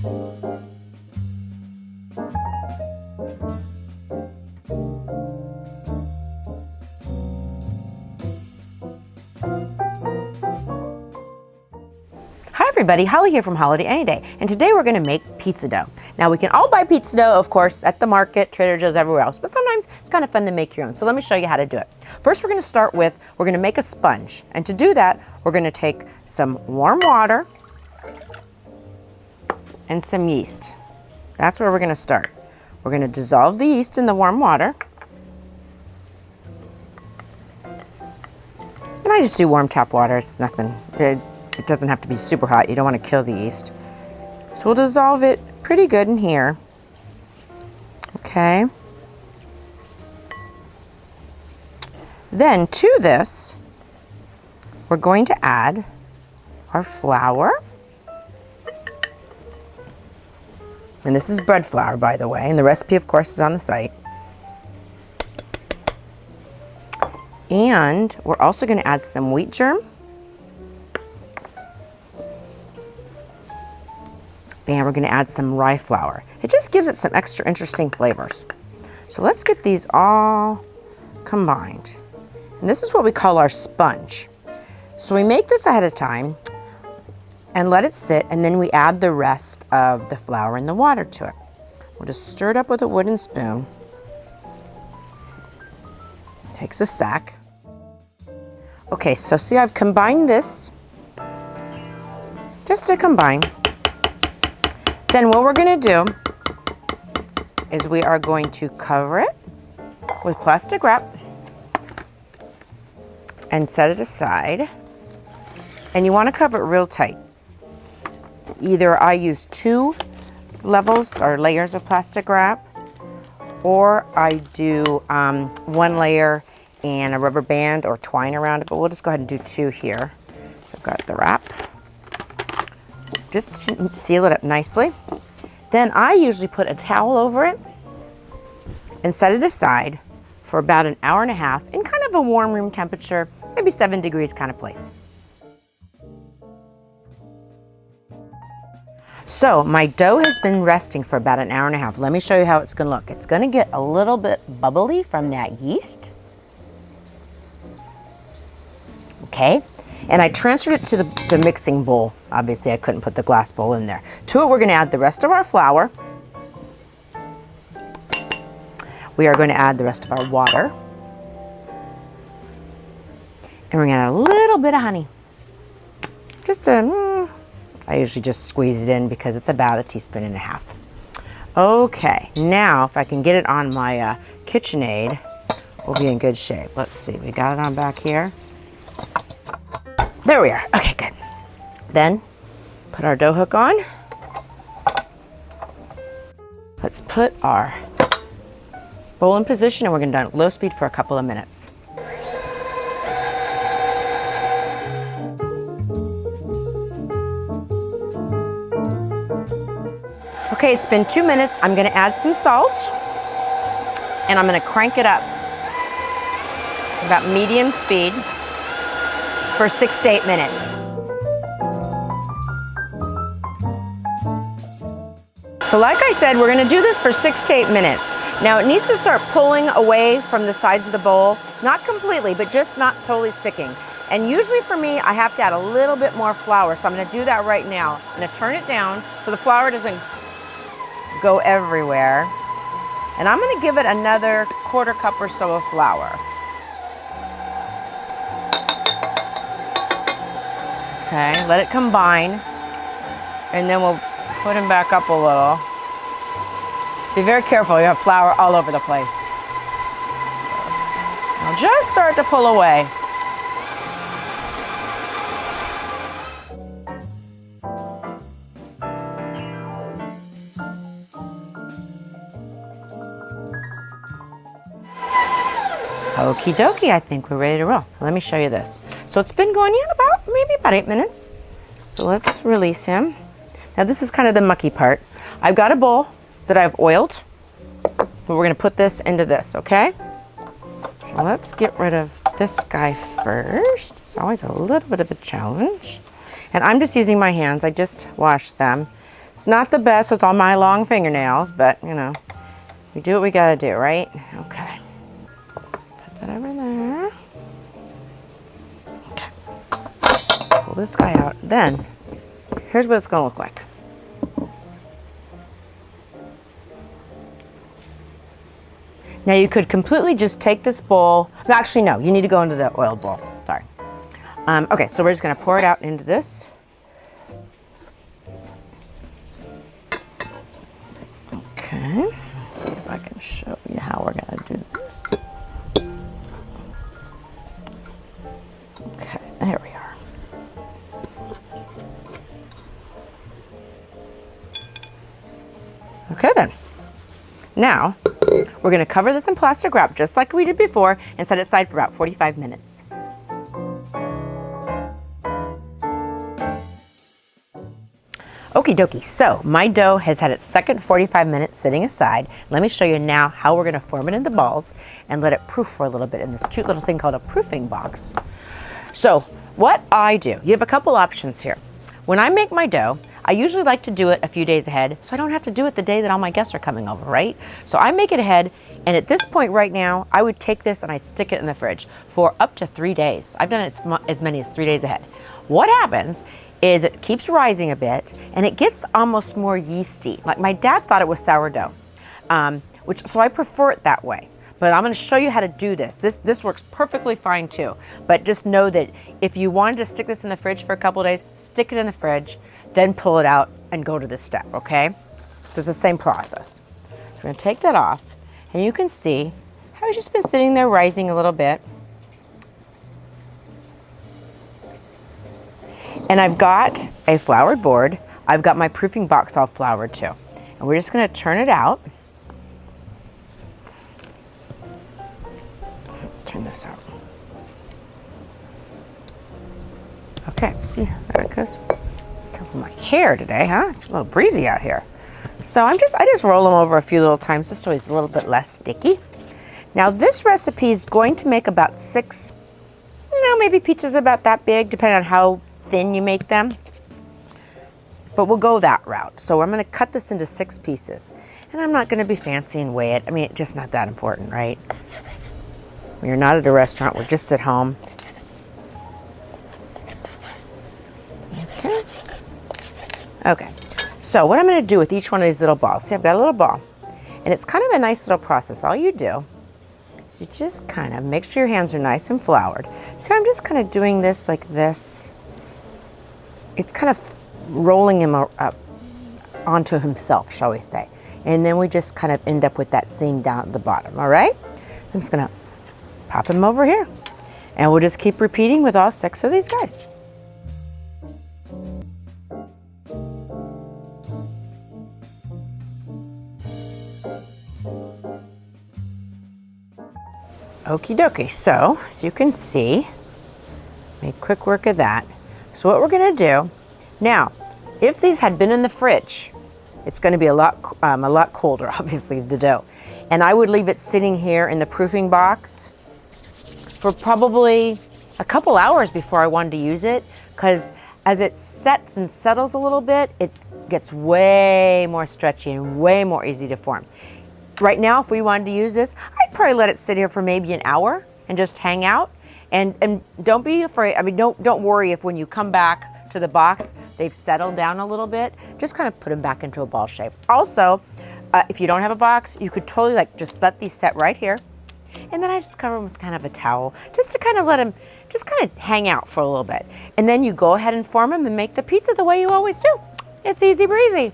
Hi everybody, Holly here from HolliDay, AnyDay, and today we're going to make pizza dough. Now we can all buy pizza dough, of course, at the market, Trader Joe's, everywhere else, but sometimes it's kind of fun to make your own. So let me show you how to do it. First, we're going to start with, we're going to make a sponge, and to do that, we're going to take some warm water and some yeast. That's where we're going to start. We're going to dissolve the yeast in the warm water. And I just do warm tap water, it's nothing. It doesn't have to be super hot. You don't want to kill the yeast. So we'll dissolve it pretty good in here. Okay. Then to this, we're going to add our flour. And this is bread flour, by the way. And the recipe, of course, is on the site. And we're also going to add some wheat germ. And we're going to add some rye flour. It just gives it some extra interesting flavors. So let's get these all combined. And this is what we call our sponge. So we make this ahead of time and let it sit, and then we add the rest of the flour and the water to it. We'll just stir it up with a wooden spoon. Takes a sec. Okay, so see, I've combined this just to combine. Then what we're going to do is we are going to cover it with plastic wrap and set it aside. And you want to cover it real tight. Either I use 2 levels or layers of plastic wrap, or I do 1 layer and a rubber band or twine around it, but we'll just go ahead and do 2 here. So I've got the wrap. Just seal it up nicely. Then I usually put a towel over it and set it aside for about an hour and a half in kind of a warm room temperature, maybe 7 degrees kind of place. So my dough has been resting for about an hour and a half. Let me show you how it's going to look. It's going to get a little bit bubbly from that yeast. Okay. And I transferred it to the mixing bowl. Obviously, I couldn't put the glass bowl in there. To it, we're going to add the rest of our flour. We are going to add the rest of our water. And we're going to add a little bit of honey. I usually just squeeze it in because it's about 1.5 teaspoons. Okay, now if I can get it on my KitchenAid, we'll be in good shape. Let's see, we got it on back here. There we are. Okay, good. Then put our dough hook on. Let's put our bowl in position, and we're going to do it at low speed for a couple of minutes. Okay, it's been 2 minutes. I'm going to add some salt, and I'm going to crank it up about medium speed for 6 to 8 minutes. So like I said, we're going to do this for 6 to 8 minutes. Now it needs to start pulling away from the sides of the bowl, not completely, but just not totally sticking. And usually for me, I have to add a little bit more flour, so I'm going to do that right now. I'm going to turn it down so the flour doesn't go everywhere. And I'm going to give it another 1/4 cup or so of flour. Okay, let it combine, and then we'll put them back up a little. Be very careful, you have flour all over the place. Now just start to pull away. Okie dokie, I think we're ready to roll. Let me show you this. So it's been going in maybe about 8 minutes. So let's release him. Now this is kind of the mucky part. I've got a bowl that I've oiled. We're going to put this into this, okay? Let's get rid of this guy first. It's always a little bit of a challenge. And I'm just using my hands. I just washed them. It's not the best with all my long fingernails, but you know, we do what we gotta do, right? Okay. Put that over there. Okay. Pull this guy out. Then, here's what it's gonna look like. Now you could completely just take this bowl. No, actually no, you need to go into the oiled bowl. Sorry. Okay, so we're just gonna pour it out into this. Okay, let's see if I can show you how we're gonna do this. Okay, there we are. Okay then. Now, we're gonna cover this in plastic wrap just like we did before and set it aside for about 45 minutes. Okie dokie, so my dough has had its second 45 minutes sitting aside. Let me show you now how we're gonna form it into balls and let it proof for a little bit in this cute little thing called a proofing box. So what I do, you have a couple options here. When I make my dough, I usually like to do it a few days ahead so I don't have to do it the day that all my guests are coming over, right? So I make it ahead, and at this point right now, I would take this and I'd stick it in the fridge for up to 3 days. I've done it as many as 3 days ahead. What happens is it keeps rising a bit and it gets almost more yeasty. Like my dad thought it was sourdough, so I prefer it that way. But I'm gonna show you how to do this. This works perfectly fine too. But just know that if you wanted to stick this in the fridge for a couple of days, stick it in the fridge, then pull it out and go to this step, okay? So it's the same process. So we're gonna take that off, and you can see how it's just been sitting there rising a little bit. And I've got a floured board. I've got my proofing box all floured too. And we're just gonna turn it out. Turn this out. Okay, see, there it goes. Careful my hair today, huh? It's a little breezy out here. So I just roll them over a few little times just so it's a little bit less sticky. Now this recipe is going to make about 6, maybe pizzas about that big, depending on how thin you make them. But we'll go that route. So I'm gonna cut this into 6 pieces. And I'm not gonna be fancy and weigh it. I mean, it's just not that important, right? We're not at a restaurant, we're just at home. Okay. Okay, so what I'm gonna do with each one of these little balls, see I've got a little ball, and it's kind of a nice little process. All you do is you just kind of make sure your hands are nice and floured. So I'm just kind of doing this like this. It's kind of rolling him up onto himself, shall we say. And then we just kind of end up with that seam down at the bottom, all right? I'm just gonna pop him over here. And we'll just keep repeating with all 6 of these guys. Okie dokie, so as you can see, make quick work of that. So what we're gonna do, now, if these had been in the fridge, it's gonna be a lot colder, obviously, the dough. And I would leave it sitting here in the proofing box for probably a couple hours before I wanted to use it, because as it sets and settles a little bit, it gets way more stretchy and way more easy to form. Right now, if we wanted to use this, I'd probably let it sit here for maybe an hour and just hang out. And don't be afraid, I mean, don't worry if when you come back to the box, they've settled down a little bit. Just kind of put them back into a ball shape. Also, if you don't have a box, you could totally just let these set right here. And then I just cover them with kind of a towel, just to kind of let them just kind of hang out for a little bit. And then you go ahead and form them and make the pizza the way you always do. It's easy breezy.